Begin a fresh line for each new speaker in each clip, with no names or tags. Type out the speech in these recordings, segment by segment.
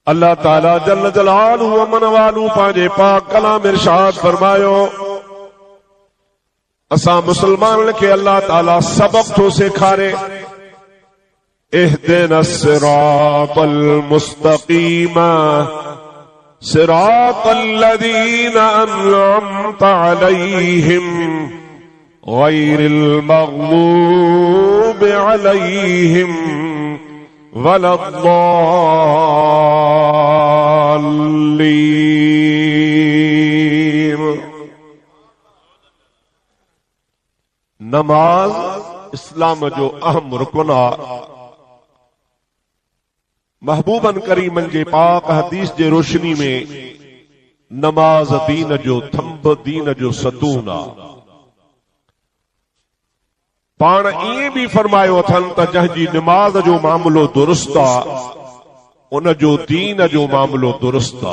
अल्लाह ताला जल्ल जलालहू अमन वालू पांजे पाक कलाम इरशाद फरमायो, असा मुसलमान के अल्लाह ताला सबक तो सिखारे, इहदिना सिरातल मुस्तकीम सिरातल लज़ीना अनअमता अलैहिम गैरिल मग़लूबि अलैहिम वलद्दाल्लीन। नमाज इस्लाम जो अहम रुकन आ। महबूबन करीमन जे पाक हदीस जे रोशनी में नमाज दीन जो थंब, दीन जो सतून आ। पाण इएं भी फरमायो अथनि त जंहिंजी नमाज जो मामलो दुरुस्त आ, उन जो दीन जो मामलो दुरुस्त आ।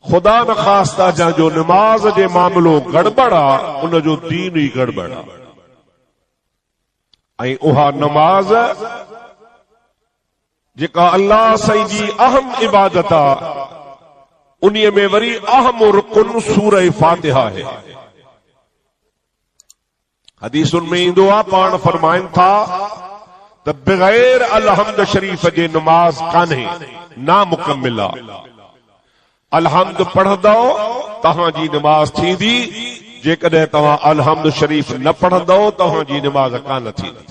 खुदा न ख़ास्ता जंहिंजो नमाज जे मामलो गड़बड़ आ, उन जो दीन ई गड़बड़ आ। ऐं उहा नमाज जेका अल्लाह साईं जी अहम इबादत आ, उन्हीअ में वरी अहम रुकुन सूरह फातिहा है। हदीसुन में ईंदो आ, पाण फरमाइनि था त बग़ैर अलहम्द शरीफ जे नमाज कान्हे, नामुकम्मिल आ। अलहम्द पढ़ंदो तव्हांजी नमाज थींदी, जेकॾहिं तव्हां अलहम्द शरीफ न पढ़ंदो तव्हांजी नमाज कान थींदी।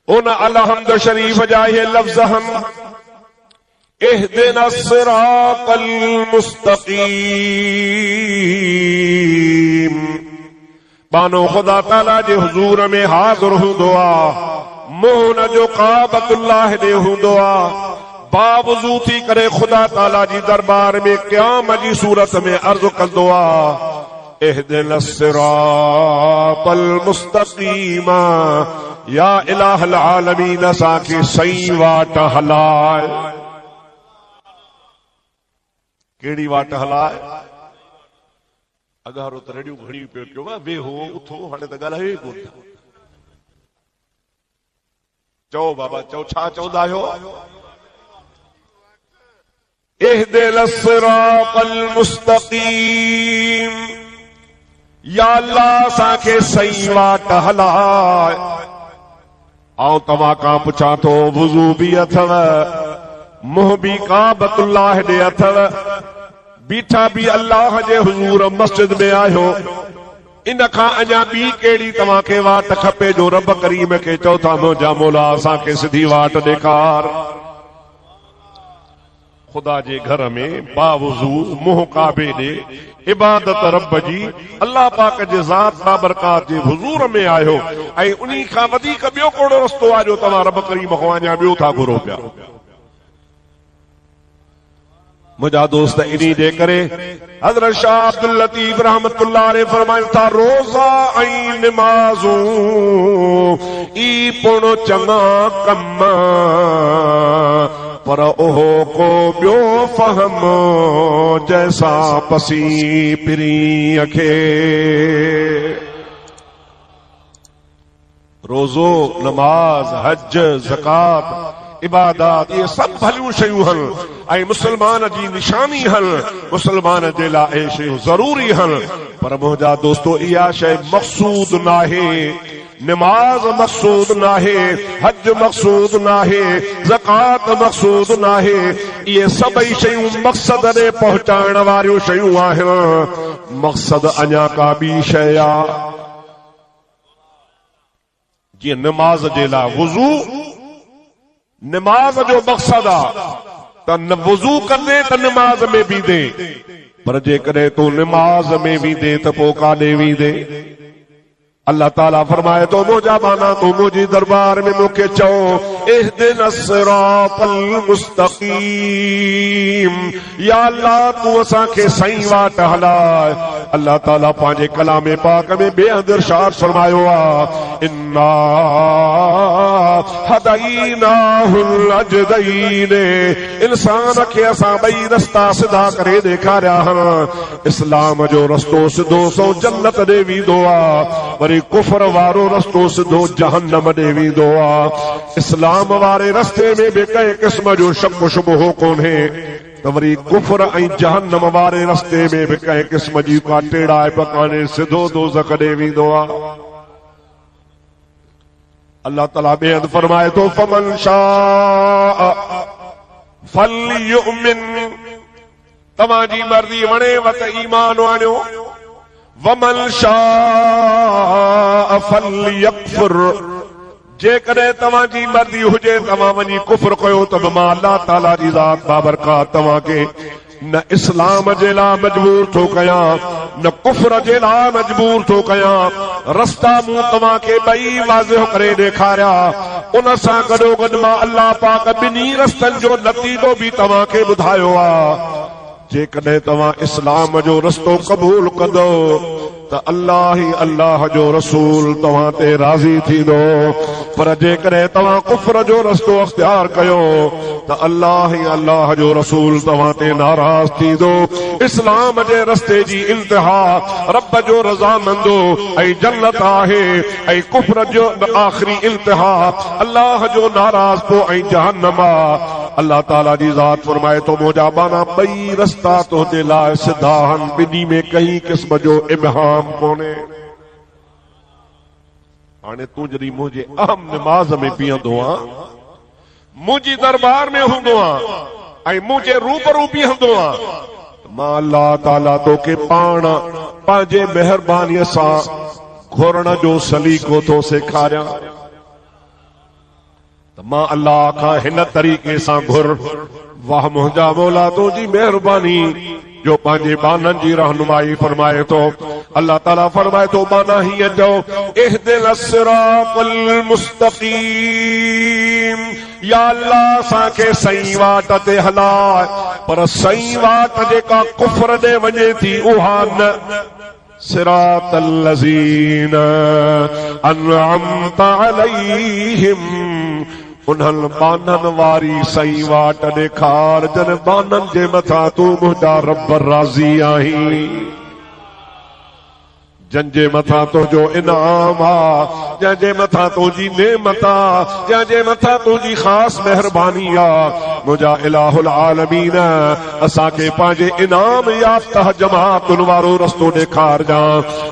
उन अलहम्द शरीफ जा इहे लफ़्ज़ हम, इहदिना सिरातल मुस्तक़ीम, बानो खुदा ताला जे हुजूर में हाज़िर हूंदो आ, मुंहुं न जो काबतुल्लाह ॾे हूंदो आ, बावजू थी करे खुदा ताला जी दरबार में क़याम जी सूरत में अर्ज़ कंदो आ, इहदिना सिरातल मुस्तक़ीम, या इलाहल आलमीन असांखे सही वाट हलाए। कहिड़ी वाट हलाए? अगारो त रेडियो घणी पियो कयो आहे, वेहो उथो, हाणे त ॻाल्हायो ई कोन था। चओ बाबा, चओ, छा चवंदा आहियो? इहदिना सिरातल मुस्तक़ीम, या अल्लाह असांखे सही वाट हलाए। आउं तव्हां खां पुछां थो, वुज़ू बि अथव, मुंहुं बि काबतुल्लाह ॾे अथव, बीठा भी अल्लाह जे हुजूर मस्जिद में आयो, इन खां अञा ॿी कहिड़ी तव्हांखे वाट खपे जो रब करीम खे चओ था, मुंहिंजा मौला असांखे सिधी वाट ॾेखार। खुदा जे घर में बावजू मुंहुं काबे ॾे इबादत रब जी, अल्लाह पाक जे ज़ात बाबरकात जे हुजूर में आयो, ऐं उन्ही खां वधीक ॿियो कहिड़ो रस्तो आहे जो तव्हां रब करीम खां अञा ॿियो था घुरो पिया? मुझा दोस्त इन्हीं जे करे हज़रत शाह अब्दुल लतीफ रहमतुल्लाह अलैह फरमाइनि था, रोज़ा ऐं निमाज़ूं ई पुण चङा कम, पर ओहो को ॿियो फहम जैसा पसी पिरीअ खे। रोज़ो, नमाज, हज, ज़कात, इबादत, ये सब भलियूं शयूं आहिनि ऐं मुसलमान जी निशानी आहिनि, मुसलमान जे लाइ इहे शयूं ज़रूरी आहिनि। पर मुंहिंजा दोस्तो, इहा शइ मक़सूद नाहे। नमाज मक़सूद नाहे, हज मक़सूद नाहे, ज़कात मक़सूद नाहे। इहे सभई शयूं मक़सद ॾे पहुचाइण वारियूं शयूं आहिनि। मक़सद अञा का ॿी शइ आहे। जीअं नमाज जे लाइ वुज़ू, नमाज जो मक़सद आ त वुज़ू कंदे त नमाज में बींदे, पर जेकॾहिं तूं नमाज में बींदे त पोइ काॾे बींदे? अल्लाह ताला फरमाए तो, मुंहिंजा बाना तूं मुंहिंजी दरबार में मूंखे चओ, इहदिना सिरातल मुस्तक़ीम, या अल्लाह तूं असांखे सही वाट हलाए। अल्लाह ताला पंहिंजे कलाम पाक में ॿिए हंधि इरशाद फरमायो आहे, इन्ना हदईनाहुल अजदैन, इंसान खे असां ॿई रस्ता सिधा करे ॾेखारिया हन। इस्लाम जो रस्तो सिधो सो जन्नत ॾे वेंदो आ, वरी कुफर वारो रस्तो सिधो जहन्नम ॾे वेंदो आ। इस्लाम वारे रस्ते में बि कंहिं क़िस्म जो शक शुबहो कोन्हे, त वरी कुफर ऐं जहन्नम वारे रस्ते में बि कंहिं क़िस्म जी का टेढ़ाई पकाने सिधो दोज़ख ॾे वेंदो आ। अल्लाह ताला ॿिए हंधि फरमाए थो, फमन शाअ फलयुमिन, तव्हांजी मर्ज़ी वणेव त ईमान आणियो, वमन शाअ फलयकफुर, जेकॾहिं तव्हांजी मर्ज़ी हुजे तव्हां वञी कुफ्र कयो त बि मां अल्लाह ताला जी ज़ात बाबरकात तव्हांखे न इस्लाम जे लाइ मजबूर थो कयां, न कुफ्र जे लाइ मजबूर थो कयां। रस्ता मूं तव्हांखे ॿई वाज़िह करे ॾेखारिया, उन सां गॾोगॾु मां अल्लाह पाक ॿिन्ही रस्तनि जो नतीजो बि तव्हांखे ॿुधायो आहे। जेकॾहिं तव्हां इस्लाम जो रस्तो क़बूल कंदो त अल्लाह ई अल्लाह जो रसूल तव्हां ते राज़ी थींदो, पर जेकॾहिं तव्हां कुफ्र जो रस्तो अख्तियार कयो त अल्लाह ई अल्लाह जो रसूल तव्हां ते नाराज़ थींदो। इस्लाम जे रस्ते जी इंतिहा रब जो रज़ामंदो ऐं जन्नत आहे, ऐं कुफ्र जो आख़िरी इंतिहा अल्लाह जो नाराज़ पो ऐं जहन्नम आहे। अल्लाह ताला जी ज़ात फरमाए तो मुंहिंजा बाना ॿई रस्ता तोते लाइ सिधा आहिनि, ॿिन्ही में कंहिं क़िस्म जो इब्हाम कोन्हे। हाणे तूं जॾहिं मुंहिंजे अहम निमाज़ में बीहंदो आ, मुंहिंजी दरबार में हूंदो आ ऐं मुंहिंजे रूबरू बीहंदो आ, मां अल्लाह ताला तोखे पाण पंहिंजे महिरबानीअ सां घुरण जो सलीक़ो थो सेखारियां। त मां अल्लाह खां हिन तरीक़े सां घुर, वाह मुंहिंजा मौला तुंहिंजी महिरबानी जो पंहिंजे बाननि जी रहनुमाई फरमाए थो। अल्लाह ताला फरमाए थो बाना हीअं चओ, इहदिनस सिरातल मुस्तक़ीम, या अल्लाह असांखे सही वाट ते हलाए, पर सही वाट जेका कुफ्र ॾे वञे थी उहा न। सिरातल लज़ीन अनअमत अलैहिम, उन्हनि बाननि वारी सही वाट ॾेखार जन बाननि जे मथां तूं मुंहिंजा रब राज़ी आहीं, जंहिंजे मथां तुंहिंजो इनाम आ, जंहिंजे मथां तुंहिंजी नेमत आ, जंहिंजे मथां तुंहिंजी ख़ासि महिरबानी आ। मुंहिंजा इलाहुल आलमीन असांखे पंहिंजे इनाम याफ़्ता जमातुनि वारो रस्तो ॾेखारजां।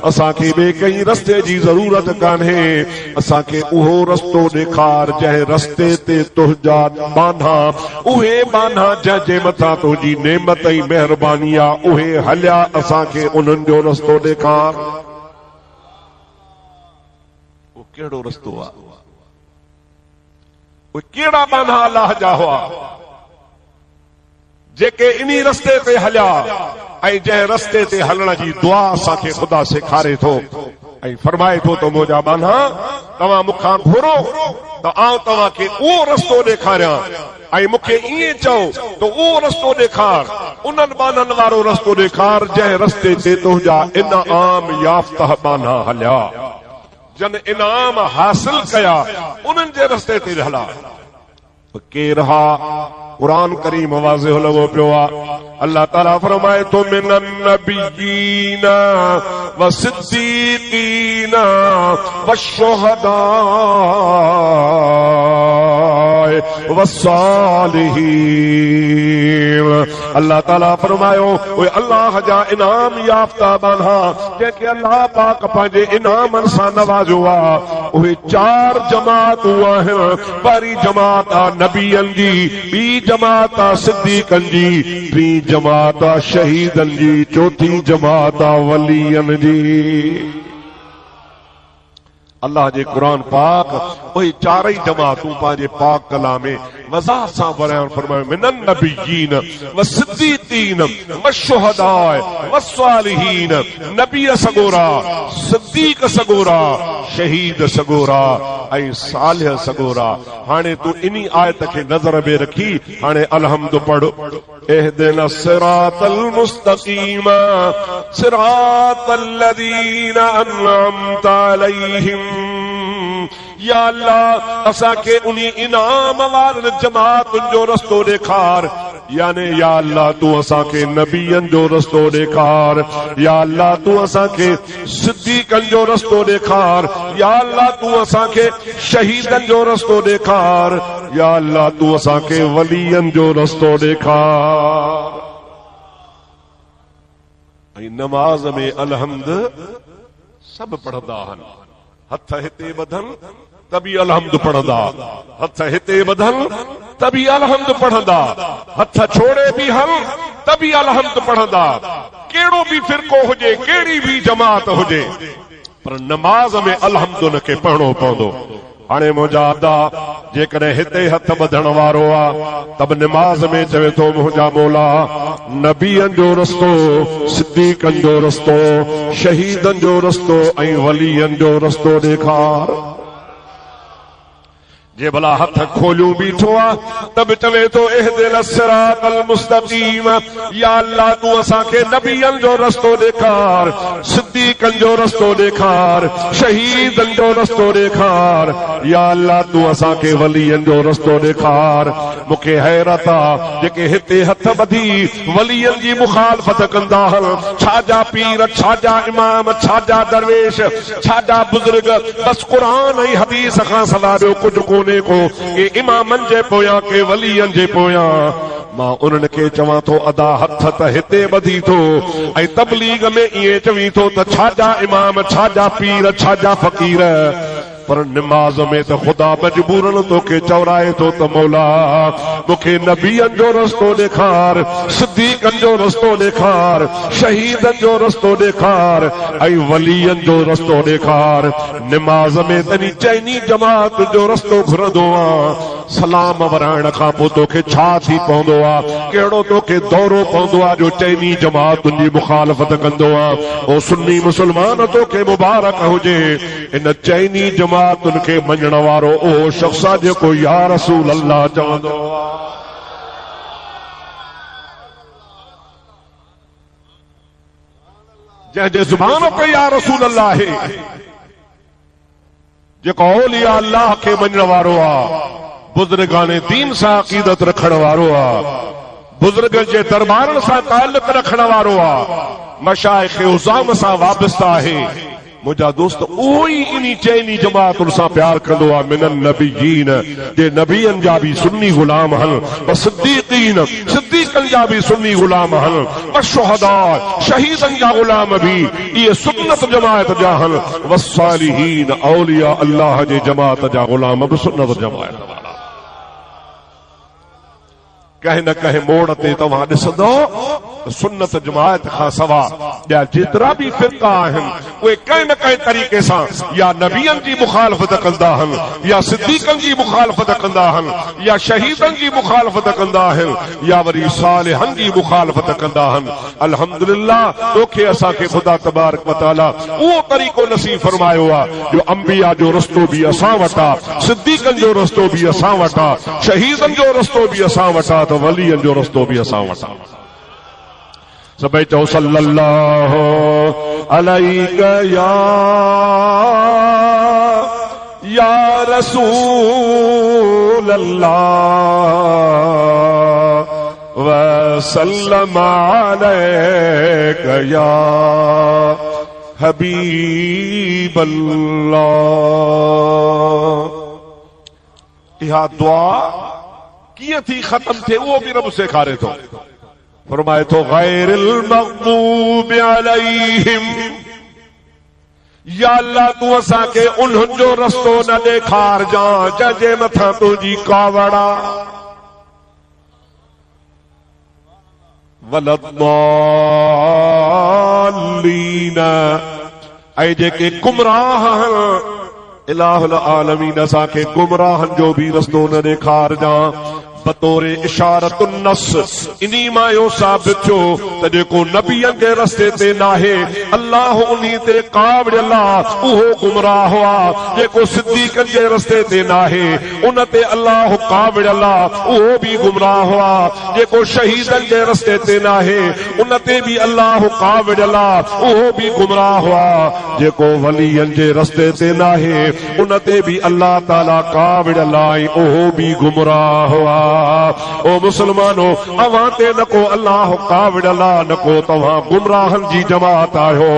असांखे ॿिए कंहिं रस्ते जी ज़रूरत कान्हे, असांखे उहो रस्तो ॾेखार जंहिं रस्ते ते तुंहिंजा बाना, उहे बाना जंहिंजे मथां तुंहिंजी नेमत ऐं महिरबानी आ, उहे हलिया, असांखे उन्हनि जो रस्तो ॾेखार। कहिड़ो रस्तो आहे, उहे कहिड़ा बाना अल्लाह जा हुआ जेके इन्ही रस्ते ते हलिया, ऐं जंहिं रस्ते ते हलण जी दुआ असांखे ख़ुदा सेखारे थो ऐं फरमाए थो त मुंहिंजा बाना तव्हां मूंखां घुरो त आउं तव्हांखे उहो रस्तो ॾेखारियां, ऐं मूंखे ईअं चओ त उहो रस्तो ॾेखार, उन्हनि बाननि वारो रस्तो ॾेखार जंहिं रस्ते ते तुंहिंजा इनाम याफ़्ता बाना हलिया, जन इनाम हासिल कया, उन्हनि जे रस्ते ते हला। केर हा, कुरान करीम वाज़िह लॻो पियो आहे। अल्लाह ताला फरमाए थो, मिनन नबिय्यीन व सिद्दीक़ीन व शुहदा व सालिहीन। अल्लाह ताला फरमायो, उहे अल्लाह जा इनाम याफ़्ता बाना जंहिंखे अल्लाह पाक पंहिंजे इनामनि सां नवाज़ो आहे, उहे चार जमातूं आहिनि। पहिरीं जमात आहे नबीअनि जी, ॿी जमात आहे सिद्दीक़नि जी, टी जमात आहे शहीदनि जी, चौथी जमात आहे वलीयनि जी। अल्लाह जे कुरान पाक उहे चारई जमातूं पंहिंजे पाक कलाम में वज़ाहत सां बयान फरमायो, मिनन नबिय्यीन व सिद्दीक़ीन व शुहदा व सालिहीन। नबी सगोरा, सिद्दीक़ सगोरा, शहीद सगोरा ऐं सालिह सगोरा। हाणे तूं इन्ही आयत खे नज़र में रखी हाणे अलहम्द पढ़, इहदिना सिरातल मुस्तक़ीम सिरातल लज़ीना अनअमत अलैहिम, या अल्लाह असांखे उन्ही इनाम वारनि जमातुनि जो रस्तो ॾेखार, याने या अल्लाह तू असांखे नबियनि जो रस्तो ॾेखार, या अल्लाह तू असांखे सिद्दीक़नि जो रस्तो ॾेखार, या अल्लाह तू असांखे शहीदनि जो रस्तो ॾेखार, या अल्लाह तू असांखे वलियनि जो रस्तो ॾेखार। ऐं नमाज़ में अलहम्द सभु पढ़ंदा आहिनि, हथ हिते ॿधनि त बि अलहम्द पढ़ंदा, हथ हिते ॿधनि त बि अलहम्द पढ़ंदा, हथ छोड़े बि हल त बि अलहम्द पढ़ंदा। कहिड़ो बि फिरको हुजे, कहिड़ी बि जमात हुजे, पर नमाज़ में अलहम्द उनखे पढ़णो पवंदो। हाणे मुंहिंजा अदा जेकॾहिं हिते हथ ॿधण वारो आहे त बि नमाज़ में चवे थो मुंहिंजा मौला नबियनि जो रस्तो, सिद्दीक़नि जो रस्तो, शहीदनि जो रस्तो ऐं वलियनि जो रस्तो ॾेखार। जे भला हथ खोलियूं बीठो आहे त बि चवे थो इहदिना सिरातल मुस्तक़ीम, या अल्लाह तू असांखे नबियनि जो रस्तो ॾेखार, सिद्दीक़नि जो रस्तो ॾेखार, शहीदनि जो रस्तो ॾेखार, या अल्लाह तू असांखे वलियनि जो रस्तो ॾेखार। मूंखे हैरत आहे जेके हिते हथ ॿधी वलियनि जी मुखालफ़त कंदा आहिनि, छाजा पीर, छाजा इमाम, छाजा दरवेश, छाजा बुज़ुर्ग, बस क़ुरान ऐं हदीस खां सवाइ ॿियो कुझु कोन्हे को के इमामनि जे पोयां के वलियनि जे पोयां। मां उन्हनि खे चवां थो अदा हथ त हिते ॿधी थो ऐं तबलीग में ईअं चवी थो त छाजा इमाम, छाजा पीर, छाजा फ़कीर, पर नमाज़ में त ख़ुदा मजबूरन तोखे चवराए थो त मौला मूंखे नबियनि जो रस्तो ॾेखार, सिद्दीक़नि जो रस्तो ॾेखार, शहीदनि जो रस्तो ॾेखार ऐं वलियनि जो रस्तो ॾेखार। नमाज़ में तनी चइनी जमात जो रस्तो घुरंदो आहे, सलाम वराइण खां पोइ तोखे छा थी पवंदो आहे, कहिड़ो तोखे दौरो पवंदो आहे जो चइनी जमातुनि जी मुखालफ़त कंदो आहे। ओ सुन्नी मुस्लमान तोखे मुबारक हुजे, इन चइनी जमातुनि खे मञण वारो ओ शख़्स आहे जेको या रसूल अल्लाह चवंदो आहे। जंहिंजे ज़ुबान ते या रसूल अल्लाह आहे, जेको औलिया अल्लाह खे मञण वारो आहे, बुज़ुर्गाने दीन सां अक़ीदत रखण वारो आहे, बुज़ुर्गनि जे दरबारनि सां ताल्लुक़ रखण वारो आहे, मशाइख़ उज़ाम सां वाबस्ता आहे। मुंहिंजा दोस्त उहो ई इन्ही चइनी जमातुनि सां प्यार कंदो आहे। मिनन नबियीन, जे नबियनि जा बि सुन्नी गुलाम आहिनि, व सिद्दीक़ीन, सिद्दीक़नि जा बि सुन्नी गुलाम आहिनि, व शुहदा, शहीदनि जा गुलाम बि इहे सुन्नत जमात जा आहिनि, व सालिहीन, औलिया अल्लाह जे जमात जा गुलाम बि सुन्नत जमात वारा। कंहिं न कंहिं मोड़ ते तव्हां ॾिसंदो सुन्नत जमात खां सवाइ ॿिया जेतिरा बि फ़िरका आहिनि उहे कंहिं न कंहिं तरीक़े सां या नबियनि जी मुखालफ़त कंदा आहिनि, या सिद्दीक़नि जी मुखालफ़त कंदा आहिनि, या शहीदनि जी मुखालफ़त कंदा आहिनि, या वरी सालिहनि जी मुखालफ़त कंदा आहिनि। अल्हम्दुलिल्लाह तोखे असांखे ख़ुदा तबारक व तआला उहो तरीक़ो नसीब फरमायो आहे जो अंबिया जो रस्तो बि असां वटि आहे, सिद्दीक़नि जो रस्तो बि असां वटि आहे, शहीदनि जो रस्तो बि असां वटि आहे, त वलियनि जो रस्तो बि असां वटि आहे। सभई चओ सल्लल्लाहु अलैका या रसूल अल्लाह व सल्लम अलैका या हबीब अल्लाह। इहा दुआ कीअं थी ख़त्म थिए उहो बि रब सेखारे थो। फरमाए थो गैरिल मग़दूब अलैहिम, या अल्लाह तू असांखे उन्हनि जो रस्तो न ॾेखार जां जंहिंजे मथां तुंहिंजी कावड़ आहे, वलद्दालीन, ऐं जेके गुमराह इलाहुल आलमीन असांखे गुमराहनि जो बि रस्तो न ॾेखार जां, बतौर इशारतुन नस इनी मां यो साबित थियो त जेको नबियन जे रस्ते ते नाहे अल्लाह उन्ही ते काबिल अल्लाह उहो गुमराह हुआ, जेको सिद्दीकन जे रस्ते ते नाहे उन ते अल्लाह काबिल अल्लाह उहो भी गुमराह हुआ, जेको शहीदन जे रस्ते ते नाहे उन ते भी अल्लाह काबिल अल्लाह उहो भी गुमराह हुआ, जेको वलियन जे रस्ते ते नाहे उन ते भी अल्लाह ताला काबिल अल्लाह उहो भी गुमराह हुआ। ओ मुसलमानो, अवां ते न को अल्लाह काबिल अल्लाह न को तव्हां गुमराहन जी जमात आयो,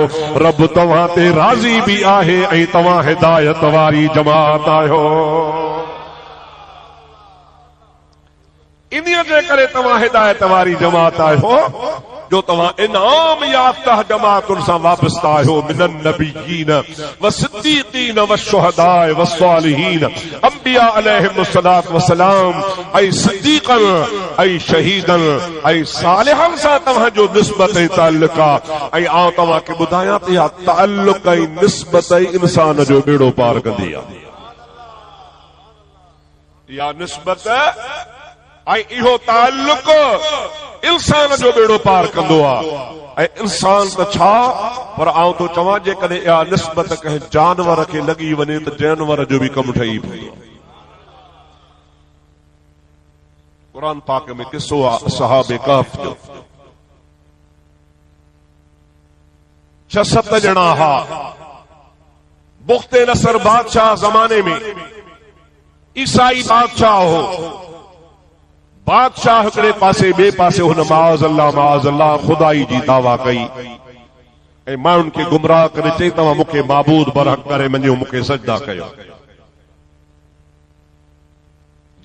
रब तव्हां ते राज़ी भी आहे ऐं तव्हां हिदायत वारी जमात आयो। इन्हीअ जे करे तव्हां हिदायत वारी जमात आयो जो तव्हां इनाम याफ्ता जमातुन सां वाबस्ता आहियो, मिनन नबियीन व सिद्दीकीन व शुहदाए व सालिहीन, अंबिया अलैहिमुस्सलात व सलाम ऐं सिद्दीकन ऐं शहीदन ऐं सालिहन सां तव्हां जो निस्बत ऐं ताल्लुक आहे। ऐं आउं तव्हां खे ॿुधायां त इहा ताल्लुक ऐं निस्बत इंसान जो बेड़ो पार कंदी आहे। इहा निस्बत ऐं इहो ताल्लुक इंसान जो बेड़ो पार कंदो आहे। ऐं इंसान त छा, पर आउं तो चवां जेकॾहिं इहा निस्बत कंहिं जानवर खे लॻी वञे त जानवर जो भी कमु ठही पवंदो। क़ुरान पाक में किस्सो आहे असहाबे कहफ जो। 6-7 ॼणा हा बुख्ते नसर बादशाह ज़माने में, ईसाई बादशाह हो। बादशाह हिकिड़े पासे ॿिए पासे हुन माज़ अल्लाह खुदाई जी दावा कई ऐं माण्हुनि खे गुमराह करे चई तव्हां मूंखे माबूद बरहक करे मञियो, मूंखे सजदा कयो।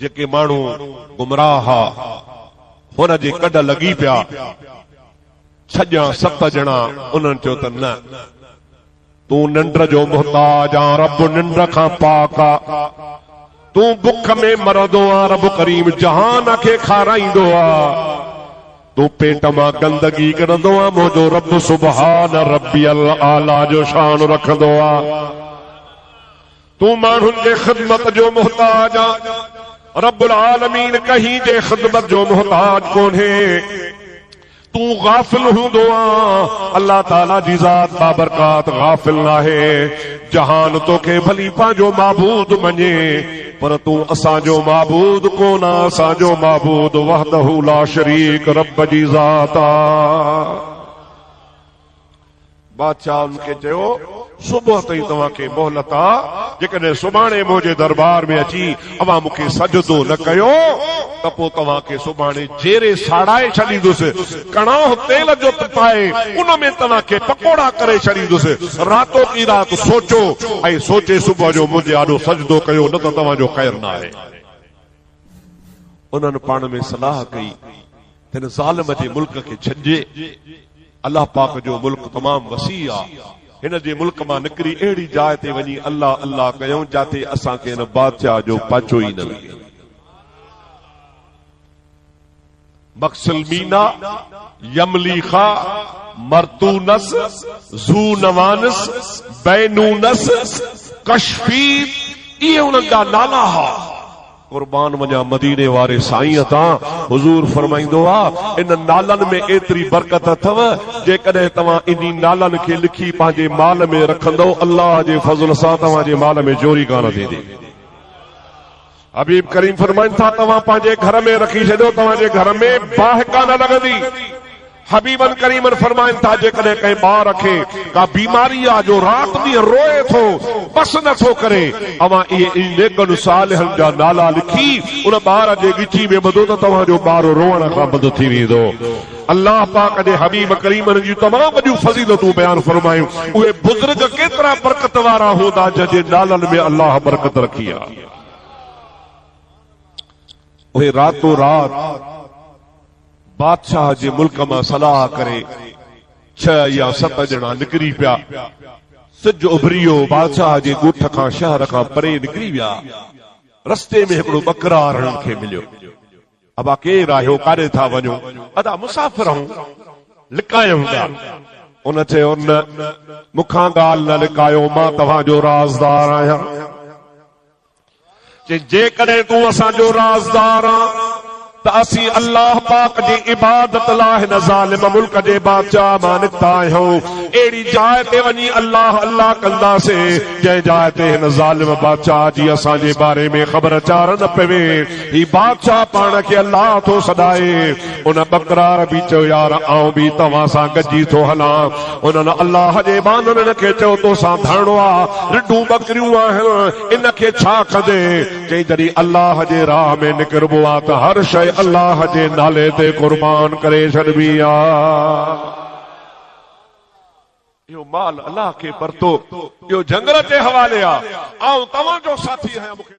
जेके माण्हू गुमराह हा हुन जे कॾ लॻी पिया, 6-7 ॼणा उन्हनि चयो त न, तूं निंड जो मुहताज आ, रब निंड खां पाक आ, तू बुख में मरदो आ, रब करीम जहान खे खाराईंदो आ, तू पेट मां गंदगी कढंदो आ, मुंहिंजो रब सुभान रब्बियल आला जो शान रखंदो आ। तू माण्हुनि जे ख़िदमत जो मुहताज आ, रब्बुल आलमीन कहीं जे ख़िदमत जो मुहताज कोन्हे। तू गाफिल हूंदो आ, अल्लाह ताला जी ज़ात बाबरकात गाफिल नाहे। जहान तोखे भली पंहिंजो माबूद मञे, पर तू असांजो माबूद कोन आ, असांजो माबूद वहदहू ला शरीक रब जी ज़ात आ। बादशाह उनखे चयो सुबुह ताईं तव्हांखे मोहलत आ, जेकॾहिं सुभाणे मुंहिंजे दरबार में अची अवां मूंखे सजदो न कयो त पोइ तव्हांखे सुभाणे जेरे साड़ाए छॾींदुसि, कड़ाह तेल जो पाए उन में तव्हांखे पकोड़ा करे छॾींदुसि। रातो की रात सोचो ऐं सोचे सुबुह जो मुंहिंजे आॾो सजदो कयो, न त तव्हांजो ख़ैर न आहे। उन्हनि पाण में सलाह कई हिन ज़ालिम जे मुल्क खे छॾिजे, अल्लाह पाक जो मुल्क तमाम वसी आहे, हिन जे मुल्क मां निकिरी अहिड़ी जाइ ते वञी अल्लाह अल्लाह कयूं जिते असांखे हिन बादशाह जो पाचो ई न लॻे। मक्सलमीना, यमलीखा, मर्तूनस, ज़ू नवानस, बैनूनस, कशफीर, इहे उन्हनि जा नाला हा। कुर्बान वञा मदीने वारे साईं तां, हुजूर फरमाईंदो आ इन नालनि में एतिरी बरकत अथव, जेकॾहिं तव्हां इन नालनि खे लिखी पंहिंजे माल में रखंदो, अल्लाह जे फज़ल सां तव्हांजे माल में चोरी कान थींदी। हबीब करीम फरमाइनि था तव्हां पंहिंजे घर में रखी छॾियो, तव्हांजे घर में बाहि कान लॻंदी। हबीबन करीमन फरमाइनि था जेकॾहिं कंहिं ॿार खे का बीमारी आहे जो राति ॾींहुं रोए थो, बस नथो करे, अवां इहे नेकनि सालिहनि जा नाला लिखी उन ॿार जे ॻिची में ॿधो त तव्हांजो ॿार रोअण खां बंदि थी वेंदो। अल्लाह पाक जे हबीब करीमन जी तमामु वॾियूं फज़ीलतूं बयान फरमायूं। उहे बुज़ुर्ग केतिरा बरकत वारा हूंदा जंहिंजे नालनि में अल्लाह बरकत रखी आहे। उहे रातो रात बादशाह जे मुल्क मां सलाह करे 6 या 7 ॼणा निकिरी पिया। सिज उभरियो, बादशाह जे ॻोठ खां शहर खां परे निकिरी विया। रस्ते में हिकिड़ो बकरार खे मिलियो। अबा केरु आहियो, काॾे था वञो? अदा मुसाफ़िर आहियूं, लिकायूं था। उन चयो न, मूंखां ॻाल्हि न लिकायो, मां तव्हांजो राज़दार आहियां। जेकॾहिं तूं असांजो राज़दार आहीं त असीं अल्लाह पाक जी इबादत लाइ हिन ज़ालिम मुल्क जे बादशाह मां निकिता आहियूं। अहिड़ी जाइ ते वञी अल्लाह अल्लाह कंदासीं जंहिं जाइ ते हिन ज़ालिम बादशाह जी असांजे बारे में ख़बर चार न पवे। ही बादशाह पाण खे अल्लाह थो सॾाए। उन बकरार बि चयो यार आऊं बि तव्हां सां गॾिजी थो हलां। उन्हनि अल्लाह जे बांदरनि खे चयो तोसां धरणो आहे, रिढूं बकरियूं आहिनि, इन खे छा कंदे? चई जॾहिं अल्लाह जे राह में निकिरबो आहे त हर शइ अल्लाह जे नाले ते कुर्बान करे छॾबी आहे। इहो माल अल्लाह खे परतो, इहो जंगल जे हवाले आहे। ऐं तव्हांजो साथी आहियां।